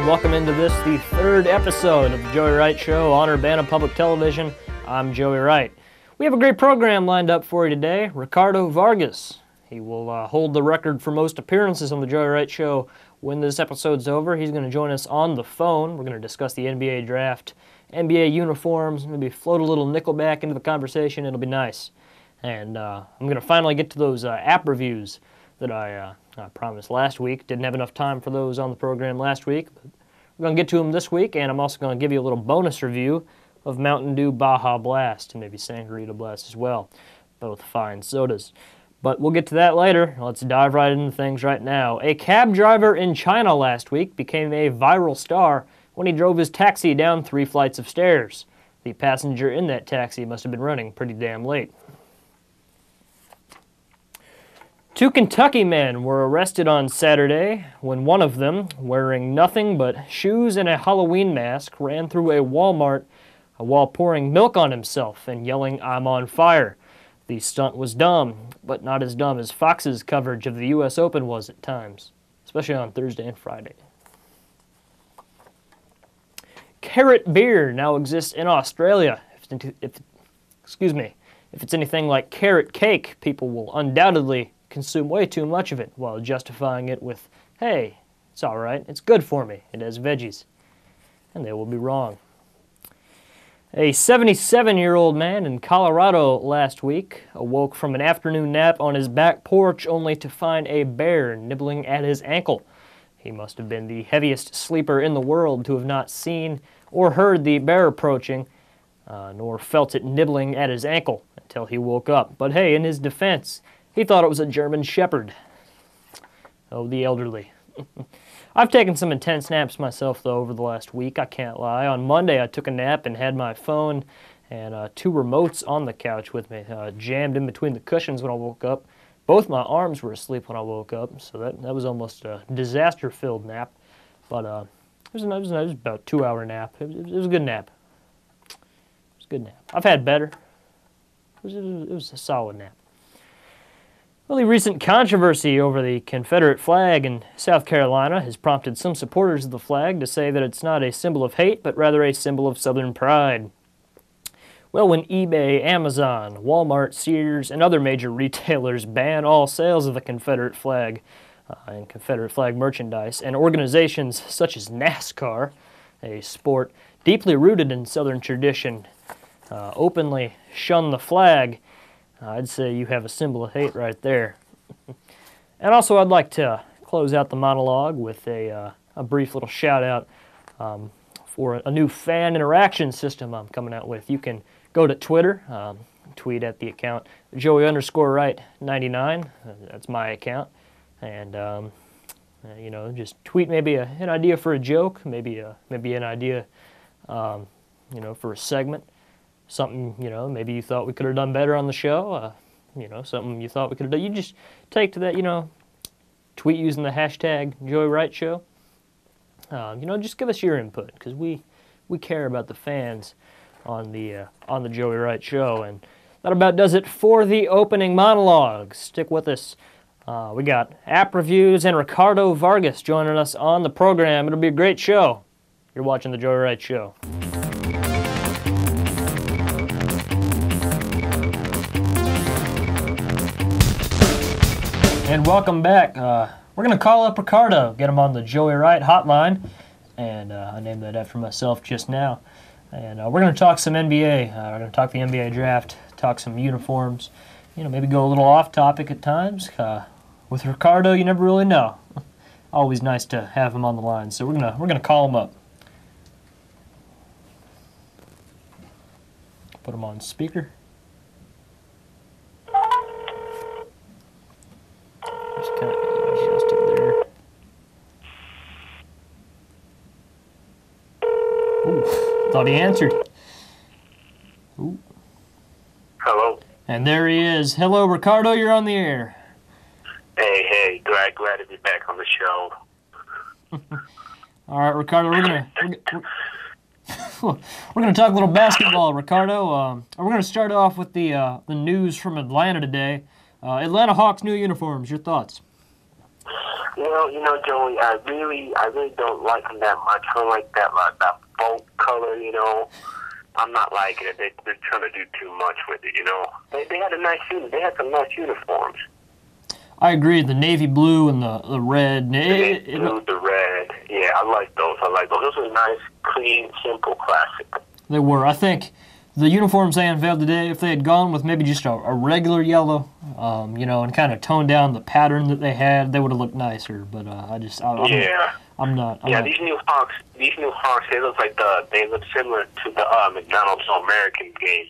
welcome into this, the third episode of the Joey Wright Show on Urbana Public Television. I'm Joey Wright. We have a great program lined up for you today. Ricardo Vargas. He will hold the record for most appearances on the Joey Wright Show when this episode's over. He's going to join us on the phone. We're going to discuss the NBA draft, NBA uniforms, maybe float a little Nickelback into the conversation. It'll be nice. And I'm going to finally get to those app reviews that I promised last week. Didn't have enough time for those on the program last week. But we're going to get to them this week, and I'm also going to give you a little bonus review of Mountain Dew Baja Blast and maybe Sangarita Blast as well. Both fine sodas. But we'll get to that later. Let's dive right into things right now. A cab driver in China last week became a viral star when he drove his taxi down 3 flights of stairs. The passenger in that taxi must have been running pretty damn late. 2 Kentucky men were arrested on Saturday when one of them, wearing nothing but shoes and a Halloween mask, ran through a Walmart while pouring milk on himself and yelling, "I'm on fire." The stunt was dumb, but not as dumb as Fox's coverage of the U.S. Open was at times, especially on Thursday and Friday. Carrot beer now exists in Australia. If it's anything like carrot cake, people will undoubtedly consume way too much of it while justifying it with, "Hey, it's all right, it's good for me, it has veggies." And they will be wrong. A 77-year-old man in Colorado last week awoke from an afternoon nap on his back porch only to find a bear nibbling at his ankle. He must have been the heaviest sleeper in the world to have not seen or heard the bear approaching, nor felt it nibbling at his ankle until he woke up. But hey, in his defense, he thought it was a German Shepherd. Oh, the elderly. I've taken some intense naps myself, though, over the last week, I can't lie. On Monday, I took a nap and had my phone and 2 remotes on the couch with me, jammed in between the cushions when I woke up. Both my arms were asleep when I woke up, so that was almost a disaster-filled nap. But it was about a 2-hour nap. It was a good nap. It was a good nap. I've had better. It was a solid nap. Well, the recent controversy over the Confederate flag in South Carolina has prompted some supporters of the flag to say that it's not a symbol of hate, but rather a symbol of Southern pride. Well, when eBay, Amazon, Walmart, Sears, and other major retailers ban all sales of the Confederate flag and Confederate flag merchandise, and organizations such as NASCAR, a sport deeply rooted in Southern tradition, openly shun the flag, I'd say you have a symbol of hate right there. And also, I'd like to close out the monologue with a brief little shout-out for a new fan interaction system I'm coming out with. You can go to Twitter, tweet at the account Joey_Wright99. That's my account. And, just tweet maybe an idea for a joke, maybe an idea, for a segment. Something, maybe you thought we could have done better on the show, something you thought we could have done. You just take to that, tweet using the hashtag Joey Wright Show. Just give us your input, because we care about the fans on the Joey Wright Show. And that about does it for the opening monologue. Stick with us. We got app reviews and Ricardo Vargas joining us on the program. It'll be a great show. You're watching the Joey Wright Show. And welcome back. We're going to call up Ricardo, get him on the Joey Wright hotline, and I named that after myself just now. And we're going to talk some NBA. We're going to talk the NBA draft, talk some uniforms, maybe go a little off topic at times. With Ricardo, you never really know. Always nice to have him on the line, so we're gonna call him up. Put him on speaker. Just kind of adjust it there. Ooh, thought he answered. Ooh. Hello. And there he is. Hello, Ricardo. You're on the air. Hey, glad to be back on the show. All right, Ricardo. We're gonna talk a little basketball, Ricardo. We're gonna start off with the news from Atlanta today. Atlanta Hawks new uniforms. Your thoughts? Joey, I really don't like them that much. I don't like that bolt color. I'm not liking it. They're trying to do too much with it. They had a nice They had some nice uniforms. I agree. The navy blue and the red. The red. Yeah, I like those. Those are nice, clean, simple, classic. They were. I think the uniforms they unveiled today, if they had gone with maybe just a regular yellow, and kind of toned down the pattern that they had, they would have looked nicer. But I'm not. These new Hawks, they look similar to the McDonald's All-American game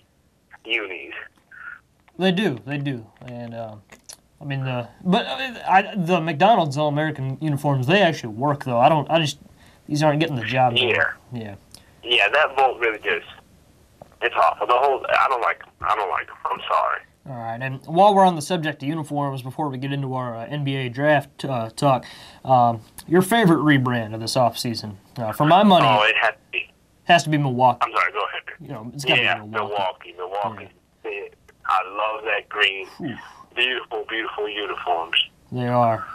unis. They do, and the McDonald's All-American uniforms, they actually work though. These aren't getting the job done. Yeah, that vote really it's awful. I don't like them. I'm sorry. All right, and while we're on the subject of uniforms, before we get into our NBA draft talk, your favorite rebrand of this offseason? For my money, it has to be Milwaukee. I'm sorry, go ahead. It's got to be Milwaukee. Yeah. I love that green. Beautiful, beautiful uniforms. They are.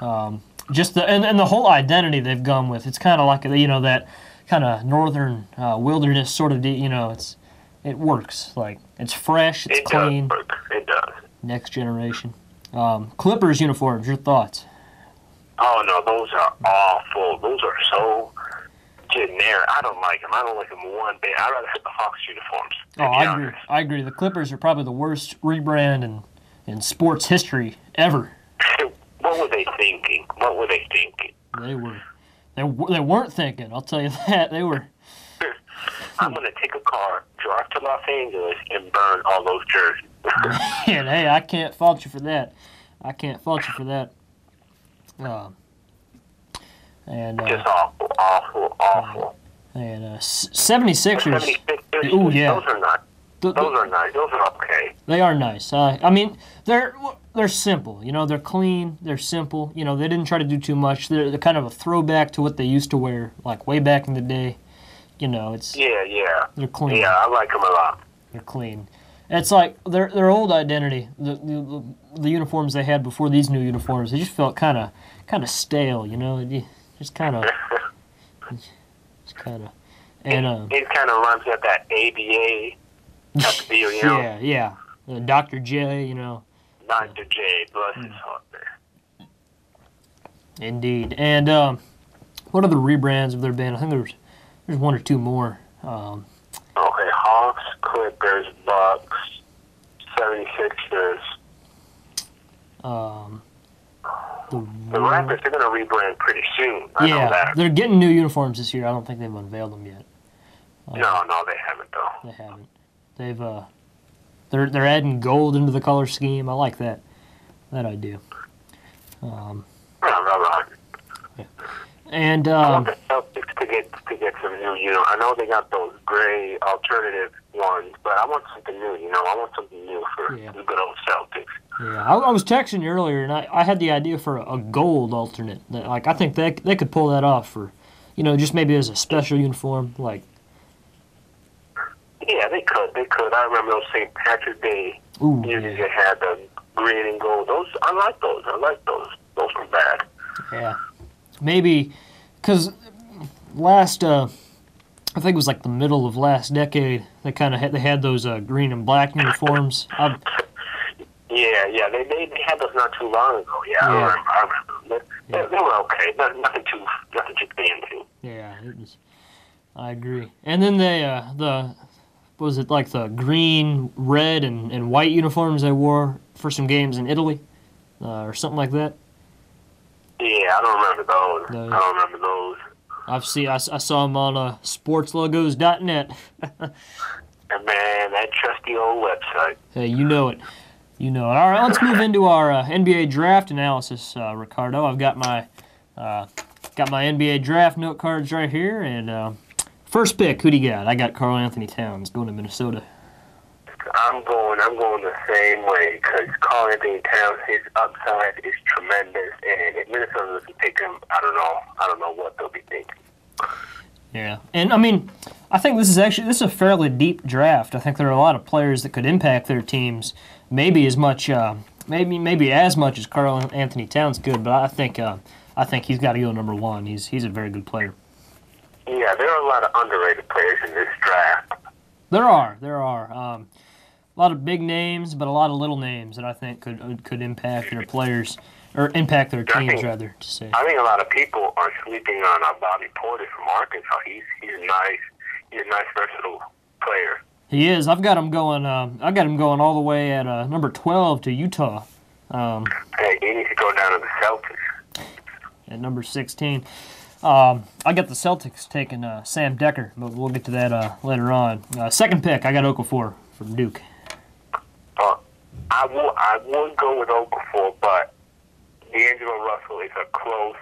Just and the whole identity they've gone with. It's kind of like that kind of northern wilderness sort of. It works. Like it's fresh. It's clean. It does. Next generation. Clippers uniforms. Your thoughts? Oh no, those are awful. Those are so generic. I don't like them. I don't like them one bit. I'd rather have the Hawks uniforms. I agree. The Clippers are probably the worst rebrand in sports history ever. What were they thinking? They weren't thinking. I'll tell you that. They were. I'm going to take a car, drive to Los Angeles, and burn all those jerseys. And hey, I can't fault you for that. Just awful. And 76ers. Oh yeah. Those are nice. Those are nice. Those are okay. They are nice. They're simple. They're clean. They're simple. They didn't try to do too much. They're kind of a throwback to what they used to wear, like way back in the day. It's They're clean. Yeah, I like them a lot. They're clean. It's like their old identity. The uniforms they had before these new uniforms, they just felt kind of stale. Just kind of. It kind of reminds me of that ABA type of deal, Yeah. Dr. J, Dr. J, bless his heart there. Indeed. And what other rebrands have there been? I think there's one or two more. Okay, Hawks, Clippers, Bucks, 76ers. The Raptors, they're going to rebrand pretty soon. I know that. They're getting new uniforms this year. I don't think they've unveiled them yet. No, they haven't, though. They haven't. They're adding gold into the color scheme. I like that. That I do. Right. Yeah. And I want the Celtics to get some new. I know they got those gray alternative ones, but I want something new. I want something new for the good old Celtics. Yeah, I was texting you earlier, and I had the idea for a gold alternate. I think they could pull that off for, just maybe as a special uniform. Yeah, they could. I remember those St. Patrick's Day usually they had the green and gold. I like those. Those were bad. Yeah, maybe because I think it was like the middle of last decade. They had those green and black uniforms. Yeah, they had those not too long ago. Yeah. I remember. They were okay. Nothing too fancy. Yeah, it was. I agree. And then was it like the green, red, and white uniforms they wore for some games in Italy, or something like that? Yeah, I don't remember those. I saw them on sportslogos.net. And man, that trusty old website. Hey, you know it. All right, let's move into our NBA draft analysis, Ricardo. I've got my NBA draft note cards right here, and first pick, who do you got? I got Karl Anthony Towns going to Minnesota. I'm going the same way because Karl Anthony Towns, his upside is tremendous, and if Minnesota doesn't pick him, I don't know what they'll be thinking. Yeah, and I think this is a fairly deep draft. I think there are a lot of players that could impact their teams, maybe as much maybe as much as Karl Anthony Towns could, but I think he's got to go number one. He's a very good player. Yeah, there are a lot of underrated players in this draft. There are. A lot of big names, but a lot of little names that I think could impact their players or impact their teams, rather to say. I think a lot of people are sleeping on Bobby Portis from Arkansas. He's nice. He's a nice, versatile player. He is. I've got him going. I got him going all the way at number 12 to Utah. Hey, he needs to go down to the Celtics. At number 16. I got the Celtics taking Sam Decker, but we'll get to that later on. Second pick, I got Okafor from Duke. I would go with Okafor, but D'Angelo Russell is a close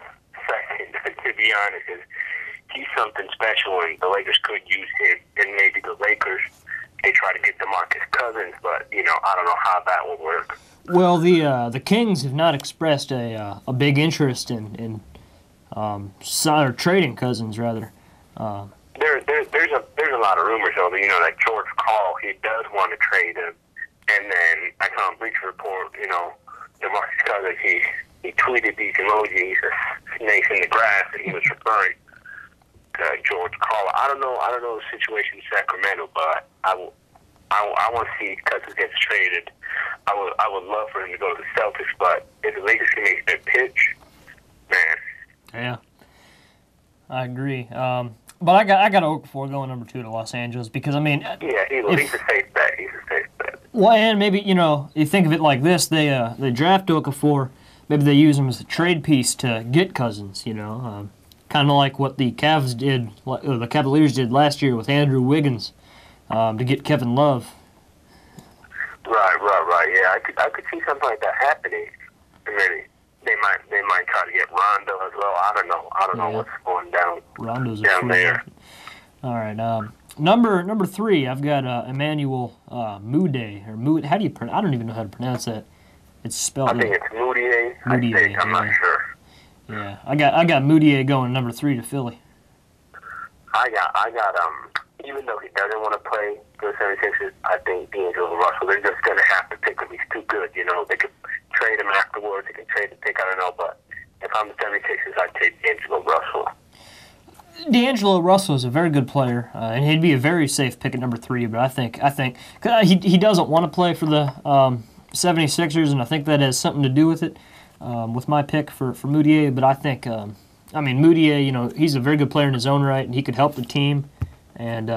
second, to be honest. He's something special, and the Lakers could use him, and maybe the Lakers, they try to get DeMarcus Cousins, but, I don't know how that will work. Well, the Kings have not expressed a big interest in or trading Cousins, rather. There's a lot of rumors, though, that George Karl, he does want to trade him. And then I saw on Bleacher Report, DeMarcus Cousins, he tweeted these emojis of snakes in the grass, and he was referring to George Karl. I don't know the situation in Sacramento, but I want to see Cousins gets traded. I would love for him to go to the Celtics, but if the Lakers can make that pitch, man. Yeah, I agree. But I got Okafor going number 2 to Los Angeles because, yeah, he's a safe bet. He's a safe bet. Well, and maybe you think of it like this: they draft Okafor, maybe they use him as a trade piece to get Cousins. Kind of like what the Cavs did, the Cavaliers did last year with Andrew Wiggins to get Kevin Love. Right. Yeah, I could see something like that happening. And maybe they might try to get Rondo as well. I don't know what's going down. Rondo's down there. All right. Number 3, I've got Emmanuel Mudiay or Mood. How do you pronounce? I don't even know how to pronounce that. It's spelled. I think it's Mudiay. I'm not sure. Yeah, I got Mudiay going number 3 to Philly. I got even though he doesn't want to play for the 76ers, I think D'Angelo Russell, they're just going to have to pick him. He's too good, They could trade him afterwards. They could trade the pick, I don't know. But if I'm the 76ers, I'd take D'Angelo Russell. D'Angelo Russell is a very good player, and he'd be a very safe pick at number 3. But I think he doesn't want to play for the 76ers, and I think that has something to do with it, with my pick for Mudiay. But I think, Mudiay, he's a very good player in his own right, and he could help the team. And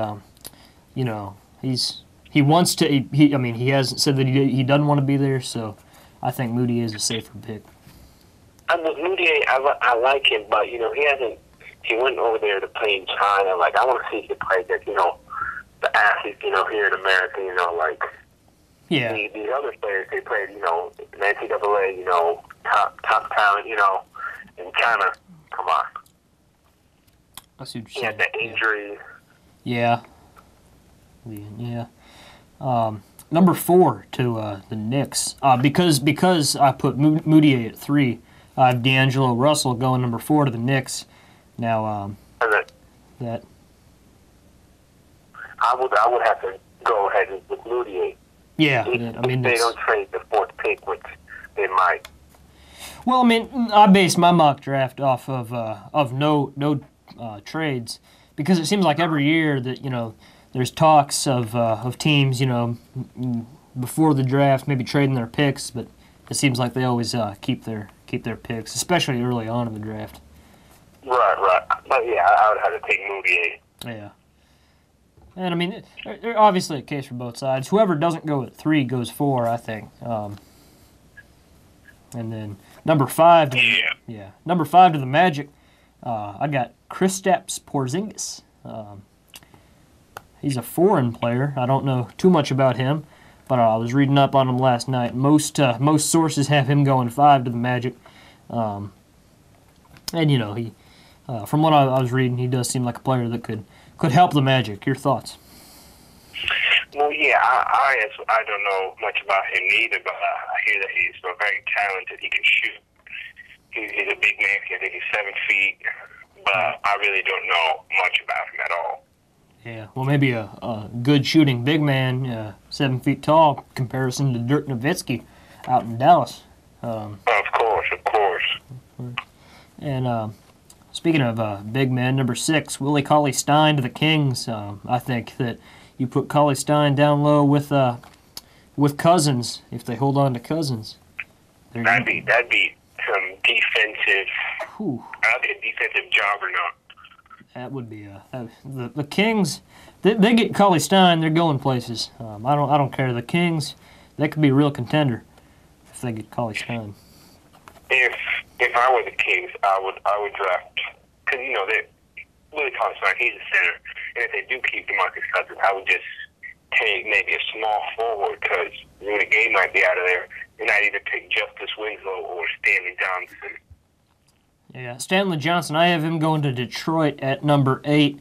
he wants to. He hasn't said that he doesn't want to be there. So I think Mudiay is a safer pick. Mudiay, I like him, but he hasn't. He went over there to play in China. I want to see if he plays that, the athletes, here in America, Yeah. These other players, they played, in NCAA, top talent, in China. Come on. I see what you're saying. He had the injuries. Yeah. Number 4 to the Knicks. Because I put Mudiay at 3, I have D'Angelo Russell going number 4 to the Knicks. Now, that I would have to go ahead with Mudiay. Yeah, if they don't trade the 4th pick, which they might. Well, I based my mock draft off of no trades because it seems like every year that there's talks of teams before the draft maybe trading their picks, but it seems like they always keep their picks, especially early on in the draft. Right. But yeah, I would have to take Mudiay. Yeah. And there's obviously a case for both sides. Whoever doesn't go at 3 goes 4, I think. And then number 5. Number 5 to the Magic. I got Kristaps Porzingis. He's a foreign player. I don't know too much about him, but I was reading up on him last night. Most sources have him going 5 to the Magic. And he. From what I was reading, he does seem like a player that could help the Magic. Your thoughts? Well, yeah, I don't know much about him either, but I hear that he's very talented. He can shoot. He's a big man. I think he's 7 feet, but I really don't know much about him at all. Yeah, well, maybe a good shooting big man, 7 feet tall, comparison to Dirk Nowitzki. out in Dallas. Of course, of course. And speaking of big men, number 6, Willie Cauley-Stein to the Kings. I think that you put Cauley-Stein down low with Cousins if they hold on to Cousins. That'd be some defensive. Whew. That'd be a defensive juggernaut. That would be the Kings. They get Cauley-Stein, they're going places. I don't care. The Kings, they could be a real contender if they get Cauley-Stein. If I were the Kings, I would draft, because Willie Cauley-Stein, he's a center, and if they do keep DeMarcus Cousins, I would just take maybe a small forward, because Rudy Gay might be out of there, and I'd either take Justice Winslow or Stanley Johnson. Yeah, Stanley Johnson, I have him going to Detroit at number 8.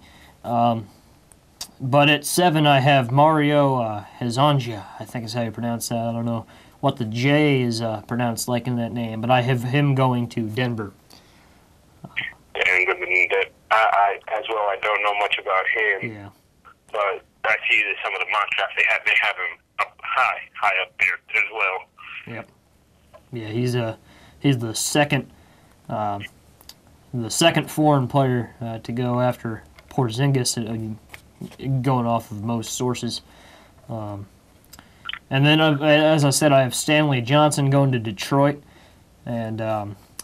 But at 7, I have Mario Hezonja, I think is how you pronounce that. I don't know what the J is pronounced like in that name, but I have him going to Denver. And as well, I don't know much about him. Yeah. But I see that some of the mock drafts they have him up high up there as well. Yep. Yeah, he's the second foreign player to go after Porzingis, going off of most sources. And then, as I said, I have Stanley Johnson going to Detroit, and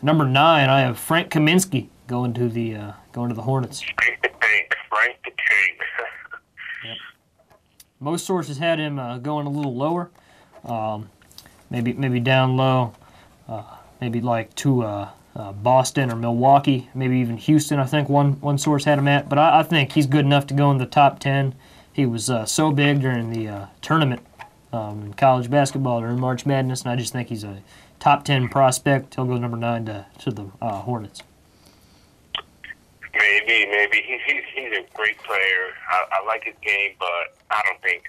number 9, I have Frank Kaminsky going to the Hornets. Frank the Tank. Yep. Most sources had him going a little lower, maybe down low, maybe like to Boston or Milwaukee, maybe even Houston. I think one source had him at, but I think he's good enough to go in the top 10. He was so big during the tournament in college basketball during March Madness, and I just think he's a top 10 prospect. He'll go number 9 to the Hornets. Maybe he's a great player. I like his game, but I don't think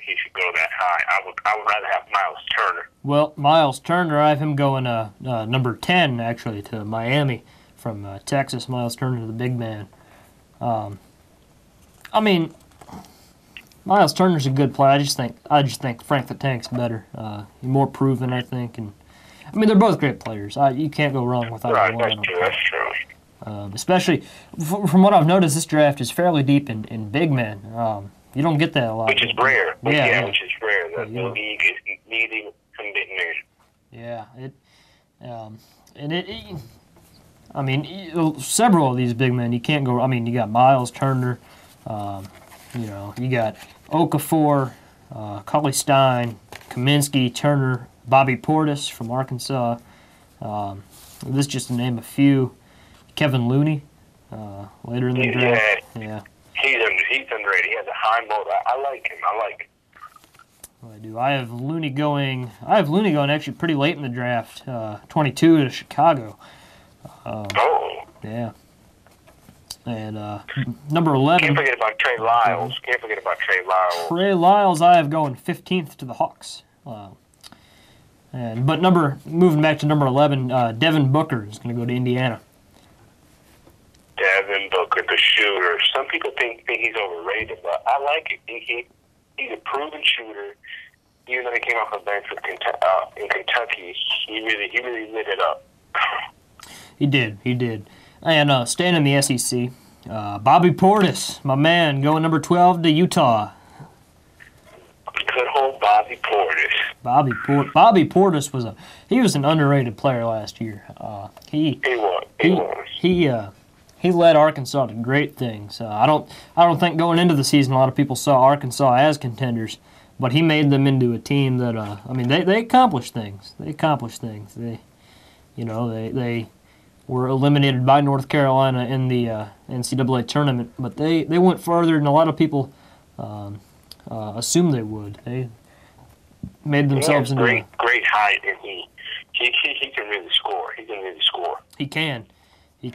he should go that high. I would rather have Miles Turner. Well, Miles Turner, I have him going number 10 actually to Miami from Texas. Miles Turner, the big man. I mean, Miles Turner's a good player. I just think Frank the Tank's better. More proven, I think, and I mean they're both great players. You can't go wrong with either one. That's true. Especially from what I've noticed, this draft is fairly deep in big men. You don't get that a lot. Which is rare. Yeah, which is rare. The league is needing some big men. Yeah, I mean, several of these big men, you can't go. I mean, you got Miles Turner, you got Okafor, Cauley-Stein, Kaminsky, Turner, Bobby Portis from Arkansas. This is just to name a few. Kevin Looney, later in the draft. Yeah. He's underrated. He has a high motor. I like him. I do. I have Looney going actually pretty late in the draft, 22 to Chicago. Yeah. And number 11. Can't forget about Trey Lyles. Trey Lyles, I have going 15th to the Hawks. Moving back to number 11, Devin Booker is going to go to Indiana. Devin Booker, the shooter. Some people think he's overrated, but I like it. He's a proven shooter. Even though he came off the bench in Kentucky, he really lit it up. He did. And staying in the SEC, Bobby Portis, my man, going number 12 to Utah. Good old Bobby Portis. Bobby Portis was an underrated player last year. He led Arkansas to great things. I don't think going into the season a lot of people saw Arkansas as contenders, but he made them into a team that they accomplished things. They were eliminated by North Carolina in the NCAA tournament, but they went farther than a lot of people assumed they would. They made themselves into great height, and he can really score. He can. He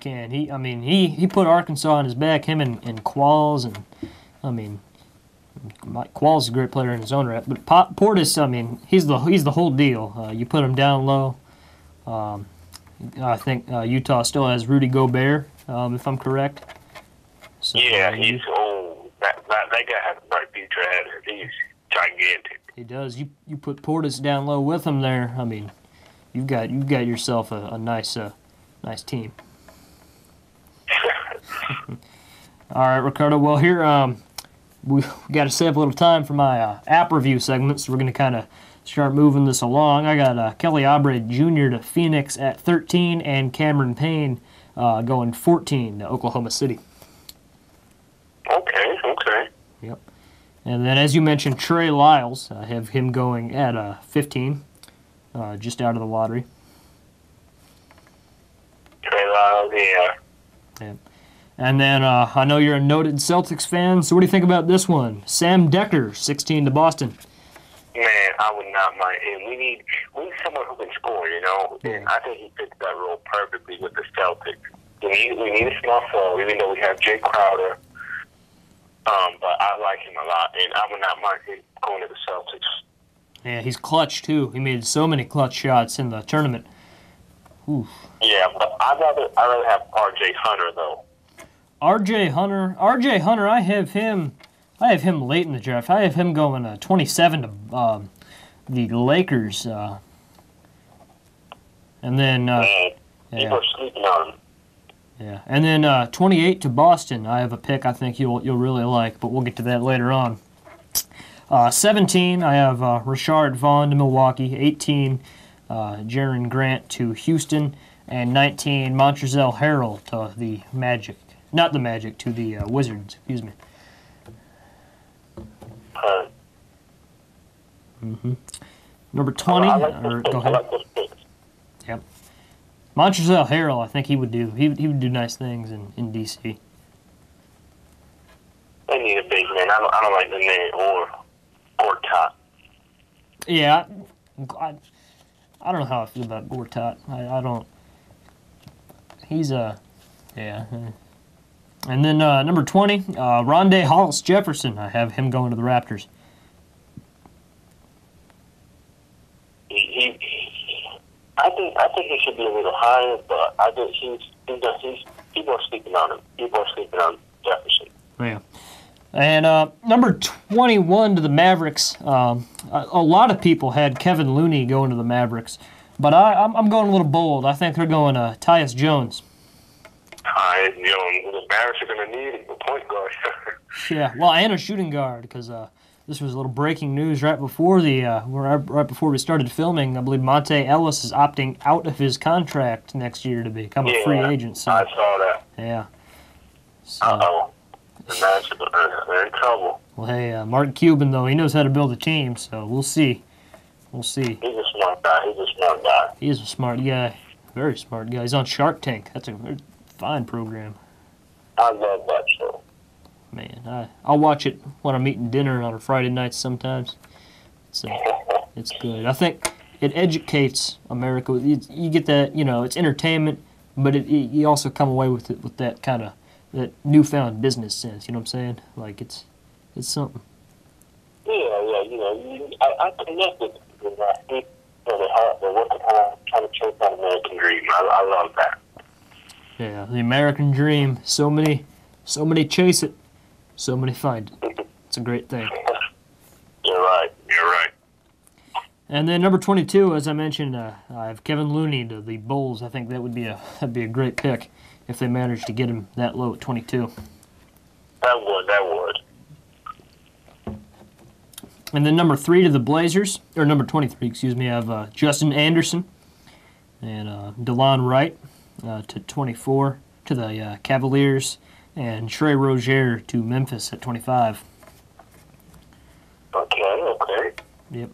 put Arkansas on his back. Him and Qualls, and Qualls is a great player in his own right. But Portis, he's the whole deal. You put him down low. I think Utah still has Rudy Gobert, if I'm correct. So, yeah, he's old. That guy has a bright future ahead of him. He's gigantic. He does. You put Portis down low with him there. I mean, you've got yourself a nice team. All right, Ricardo. Well, here we got to save a little time for my app review segment, so we're going to kind of start moving this along. I got Kelly Oubre Jr. to Phoenix at 13, and Cameron Payne going 14 to Oklahoma City. Okay. Yep. And then, as you mentioned, Trey Lyles, I have him going at 15, just out of the lottery. Trey Lyles, yeah. Yep. And then I know you're a noted Celtics fan, so what do you think about this one? Sam Decker, 16 to Boston. Man, I would not mind him. We need someone who can score, you know. Yeah. And I think he fits that role perfectly with the Celtics. We need a small forward, even though we have Jay Crowder. But I like him a lot, and I would not mind him going to the Celtics. Yeah, he's clutch, too. He made so many clutch shots in the tournament. Oof. Yeah, but I'd rather have R.J. Hunter, though. R.J. Hunter, I have him late in the draft. I have him going 27 to the Lakers. And then... people are sleeping on him. Yeah, and then 28 to Boston. I have a pick I think you'll really like, but we'll get to that later on. 17, I have Rashard Vaughn to Milwaukee. 18, Jaren Grant to Houston. And 19, Montrezl Harrell to the Magic. Not the Magic, to the Wizards, excuse me. Number 20, go ahead. I like those picks. Yep. Montrezl Harrell, I think he would do nice things in DC. They need a big man. I don't like the name or Tot. Yeah, I don't know how I feel about Gortat. I don't. He's yeah. And then number 20, Rondé Hollis Jefferson. I have him going to the Raptors. I think he should be a little higher, but I think people are sleeping on him. People are sleeping on Jefferson. Yeah. And number 21 to the Mavericks. A lot of people had Kevin Looney going to the Mavericks, but I'm going a little bold. I think they're going Tyus Jones. Tyus Jones. The Mavericks are going to need a point guard. Yeah, well, and a shooting guard, because this was a little breaking news right before we started filming. I believe Monte Ellis is opting out of his contract next year to become a free agent. So, I saw that. Yeah. So, Uh-oh. The Mavericks are in trouble. Well, hey, Mark Cuban, though, he knows how to build a team, so we'll see. We'll see. He's a smart guy. He is a smart guy. Very smart guy. He's on Shark Tank. That's a very fine program. I love that show. Man, I'll watch it when I'm eating dinner on a Friday night sometimes. It's good. I think it educates America. You get that, it's entertainment, but you also come away with it with that kind of that newfound business sense. You know what I'm saying? Like it's something. Yeah. I connected with that. They're working hard, trying to chase that American dream. I love that. Yeah, the American dream. So many chase it. So many find it. It's a great thing. You're right. And then number 22, as I mentioned, I have Kevin Looney to the Bulls. I think that'd be a great pick if they managed to get him that low at 22. That would. And then number 3 to the Blazers, or number 23, excuse me, I have Justin Anderson and DeLon Wright to 24 to the Cavaliers. And Trey Rozier to Memphis at 25. Okay. Yep.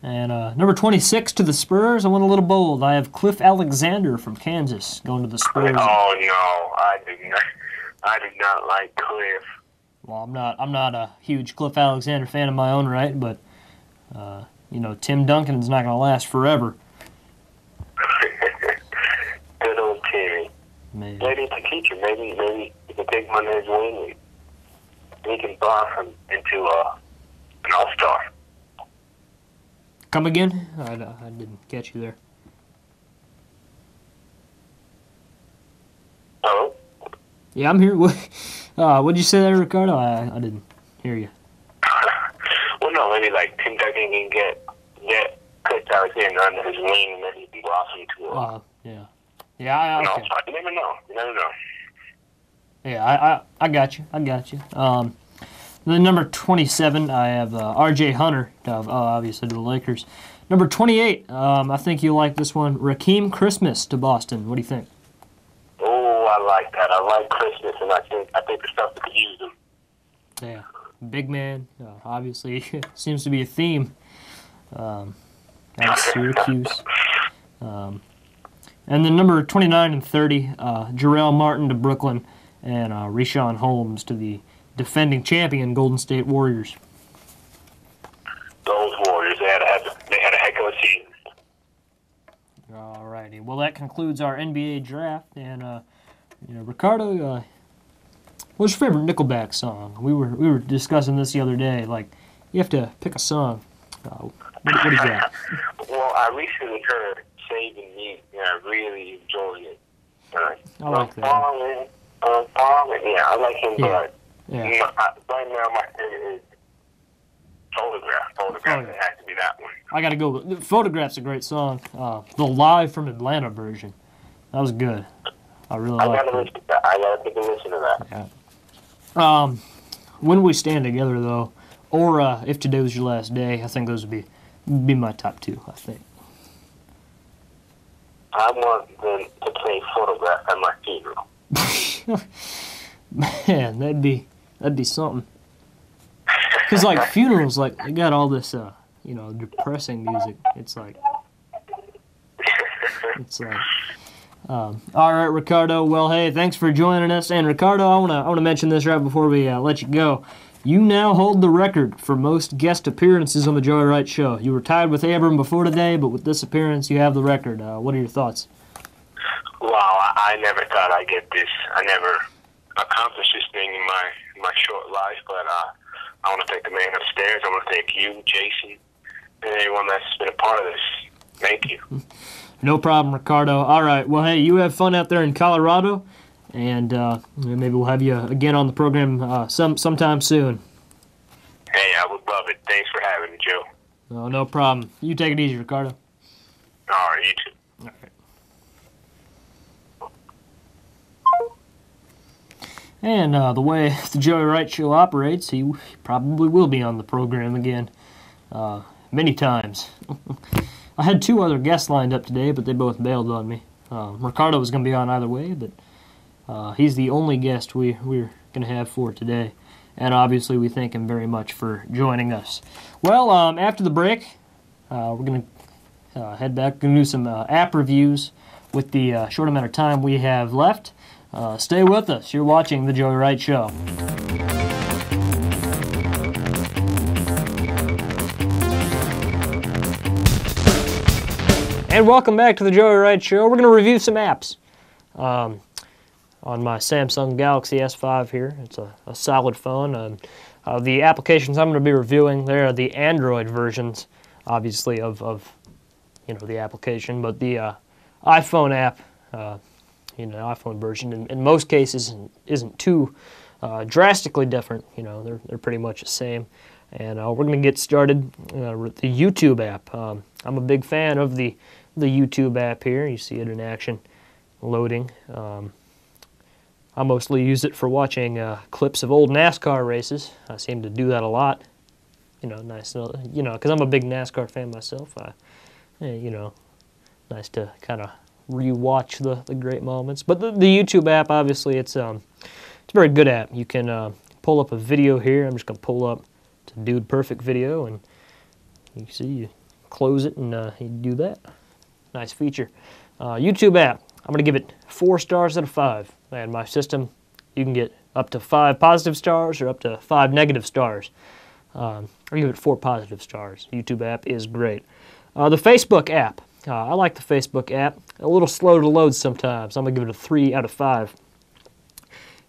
And number 26 to the Spurs. I went a little bold. I have Cliff Alexander from Kansas going to the Spurs. Oh no, I do not like Cliff. Well, I'm not a huge Cliff Alexander fan of my own right, but Tim Duncan's not going to last forever. Good old Timmy. Man. Maybe it's a teacher. Maybe he can take him under his wing. He can blossom into an all-star. Come again? I didn't catch you there. Hello? Yeah, I'm here. What'd you say there, Ricardo? I didn't hear you. Well, know, maybe like Tim Duncan can get Chris Alexander under his wing, and then he'd be awesome to yeah. Yeah, okay. You never know. You never know. Yeah, I got you. The number 27, I have R.J. Hunter, obviously to the Lakers. Number 28, I think you like this one, Raheem Christmas to Boston. What do you think? Oh, I like that. I like Christmas, and I think the stuff that could use them. Yeah, big man, obviously seems to be a theme. Out of Syracuse. And then number 29 and 30, Jarrell Martin to Brooklyn, and Richaun Holmes to the defending champion Golden State Warriors. Those Warriors, they had a heck of a season. All righty. Well, that concludes our NBA draft. And Ricardo, what's your favorite Nickelback song? We were discussing this the other day. Like, you have to pick a song. What do you got? Well, I recently heard Saving Me, and I really enjoyed it. I like that. Yeah, I like him, but Yeah. right now my favorite is Photograph. Photograph, it has to be that one. I got to go. Photograph's a great song. The Live from Atlanta version. That was good. I really like I gotta take a listen to that. Yeah. When We Stand Together, though, or If Today Was Your Last Day, I think those would be my top two, I think. I want them to play Photograph at my funeral. Man, that'd be something. Because, like, funerals, like, they got all this, depressing music. It's like, all right, Ricardo. Well, hey, thanks for joining us. And Ricardo, I wanna mention this right before we let you go. You now hold the record for most guest appearances on the Joey Wright Show. You were tied with Abram before today, but with this appearance, you have the record. What are your thoughts? Wow, I never thought I'd get this. I never accomplished this thing in my short life, but I want to thank the man upstairs. I want to thank you, Jason, and everyone that's been a part of this. Thank you. No problem, Ricardo. All right. Well, hey, you have fun out there in Colorado, and maybe we'll have you again on the program sometime soon. Hey, I would love it. Thanks for having me, Joe. Oh, no problem. You take it easy, Ricardo. All right, you too. All right. And the way the Joey Wright Show operates, he probably will be on the program again many times. I had two other guests lined up today, but they both bailed on me. Ricardo was going to be on either way, but he's the only guest we're going to have for today. And obviously we thank him very much for joining us. Well, after the break, we're going to head back and do some app reviews with the short amount of time we have left. Stay with us. You're watching The Joey Wright Show. And welcome back to The Joey Wright Show. We're going to review some apps on my Samsung Galaxy S5 here. It's a solid phone. The applications I'm going to be reviewing, they're the Android versions, obviously, of the application, but the iPhone app, iPhone version, in most cases isn't too drastically different. They're pretty much the same. And we're going to get started with the YouTube app. I'm a big fan of the YouTube app here. You see it in action, loading. I mostly use it for watching clips of old NASCAR races. I seem to do that a lot. Nice, because I'm a big NASCAR fan myself. Nice to kind of rewatch the great moments. But the YouTube app, obviously, it's a very good app. You can pull up a video here. I'm just going to pull up to Dude Perfect Video, and you see, you close it, and you do that. Nice feature. YouTube app, I'm going to give it 4 stars out of 5. And my system, you can get up to 5 positive stars or up to 5 negative stars. I'll give it 4 positive stars. YouTube app is great. The Facebook app. I like the Facebook app. A little slow to load sometimes. I'm going to give it a 3 out of 5.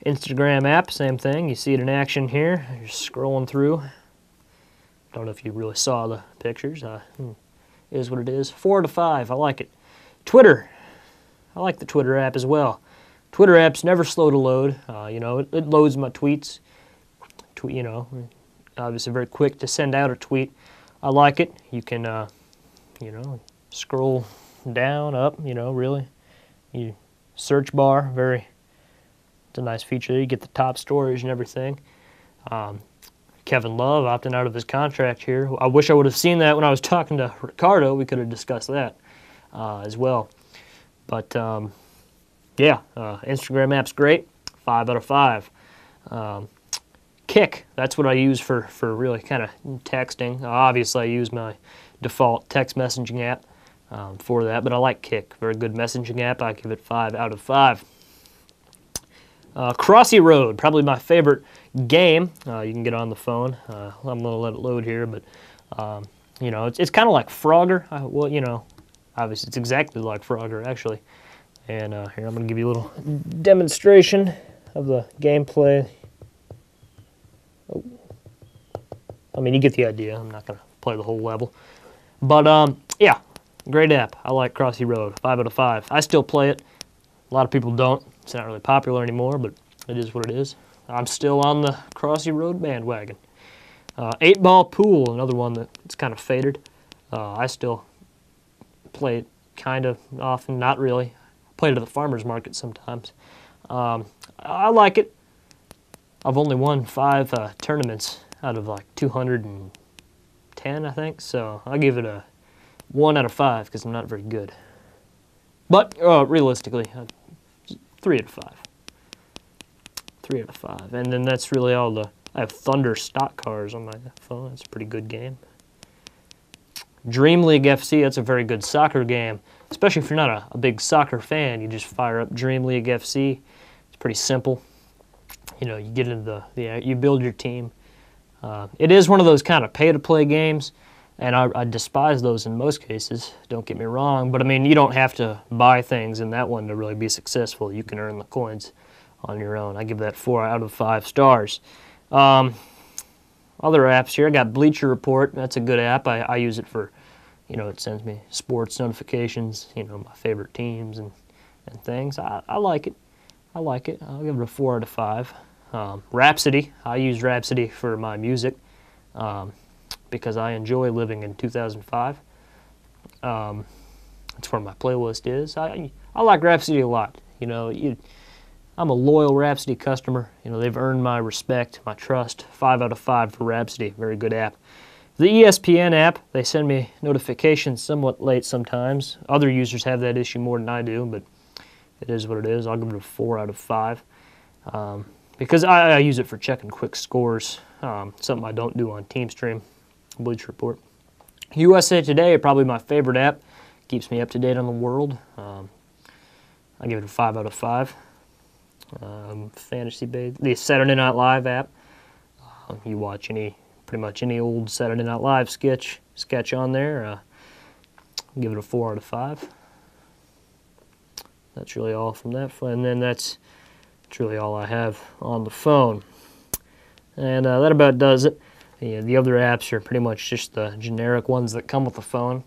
Instagram app, same thing. You see it in action here. You're scrolling through. Don't know if you really saw the pictures. It is what it is. 4 out of 5. I like it. Twitter. I like the Twitter app as well. Twitter app's never slow to load. It loads my tweets. obviously very quick to send out a tweet. I like it. You can, you know, scroll down, up, you know, really. You search bar, it's a nice feature there. You get the top stories and everything. Kevin Love opting out of his contract here. I wish I would have seen that when I was talking to Ricardo. We could have discussed that as well. But yeah, Instagram app's great. 5 out of 5. Kick, that's what I use for really kind of texting. Obviously, I use my default text messaging app for that, but I like Kick. Very good messaging app. I give it 5 out of 5. Crossy Road, probably my favorite game. You can get on the phone. I'm going to let it load here, but you know, it's kind of like Frogger. Well, you know, obviously it's exactly like Frogger, actually. And here, I'm going to give you a little demonstration of the gameplay. Oh. I mean, you get the idea. I'm not going to play the whole level. But, yeah, great app. I like Crossy Road. 5 out of 5. I still play it. A lot of people don't. It's not really popular anymore, but it is what it is. I'm still on the Crossy Road bandwagon. 8-Ball Pool, another one that's kind of faded. I still play it kind of often, not really. Play it at the farmer's market sometimes. I like it. I've only won 5 tournaments out of like 210, I think. So I'll give it a 1 out of 5 because I'm not very good. But realistically, 3 out of 5. 3 out of 5. And then that's really all I have Thunder stock cars on my phone. That's a pretty good game. Dream League FC, that's a very good soccer game. Especially if you're not a big soccer fan, you just fire up Dream League FC. It's pretty simple. You know, you get into you build your team. It is one of those kind of pay-to-play games, and I despise those in most cases, don't get me wrong, but I mean, you don't have to buy things in that one to really be successful. You can earn the coins on your own. I give that 4 out of 5 stars. Other apps here, I got Bleacher Report. That's a good app. I use it for, you know, it sends me sports notifications, you know, my favorite teams and things. I like it. I like it. I'll give it a 4 out of 5. Rhapsody. I use Rhapsody for my music because I enjoy living in 2005. That's where my playlist is. I like Rhapsody a lot. You know, I'm a loyal Rhapsody customer. You know, they've earned my respect, my trust. 5 out of 5 for Rhapsody. Very good app. The ESPN app, they send me notifications somewhat late sometimes. Other users have that issue more than I do, but it is what it is. I'll give it a 4 out of 5 because I use it for checking quick scores, something I don't do on TeamStream, Bleacher Report. USA Today, probably my favorite app. Keeps me up to date on the world. I give it a 5 out of 5. Fantasy Base, the Saturday Night Live app. You watch pretty much any old Saturday Night Live sketch on there. Give it a 4 out of 5. That's really all from that, and then that's really all I have on the phone. And that about does it. The other apps are pretty much just the generic ones that come with the phone.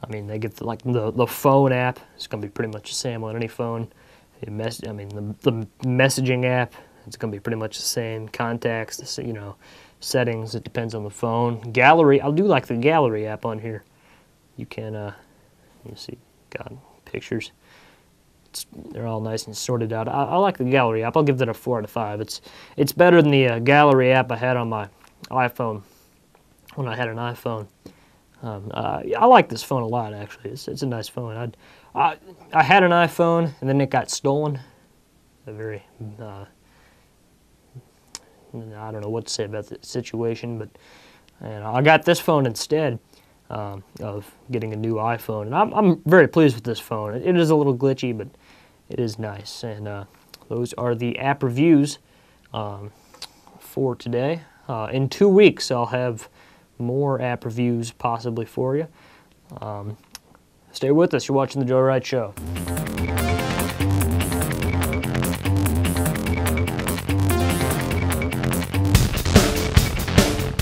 I mean, they get the phone app. It's going to be pretty much the same on any phone. The messaging app, it's going to be pretty much the same. Contacts, you know, settings. It depends on the phone. Gallery, I do like the Gallery app on here. You can, you see, got pictures. They're all nice and sorted out. I like the Gallery app. I'll give that a 4 out of 5. It's better than the Gallery app I had on my iPhone when I had an iPhone. I like this phone a lot, actually. It's a nice phone. I had an iPhone, and then it got stolen. I don't know what to say about the situation, but I got this phone instead of getting a new iPhone. And I'm very pleased with this phone. It is a little glitchy, but it is nice. And those are the app reviews for today. In 2 weeks, I'll have more app reviews possibly for you. Stay with us. You're watching The Joe Wright Show.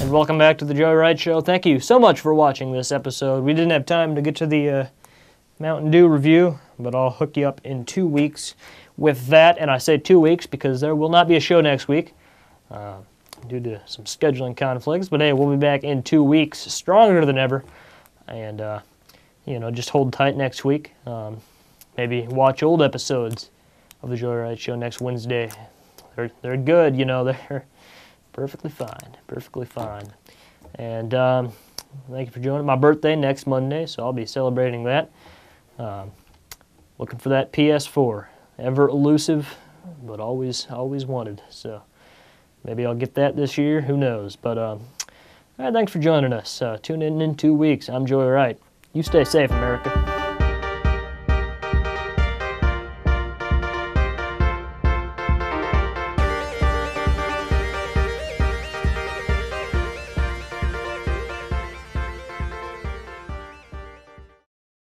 And welcome back to The Joe Wright Show. Thank you so much for watching this episode. We didn't have time to get to the Mountain Dew review, but I'll hook you up in 2 weeks with that. And I say 2 weeks because there will not be a show next week. due to some scheduling conflicts. But hey, we'll be back in 2 weeks, stronger than ever. And, just hold tight next week. Maybe watch old episodes of the Joey Wright Show next Wednesday. They're good, they're perfectly fine. And thank you for joining. My birthday next Monday, so I'll be celebrating that. Looking for that PS4. Ever elusive, but always wanted. So maybe I'll get that this year. Who knows? But all right, thanks for joining us. Tune in 2 weeks. I'm Joey Wright. You stay safe, America.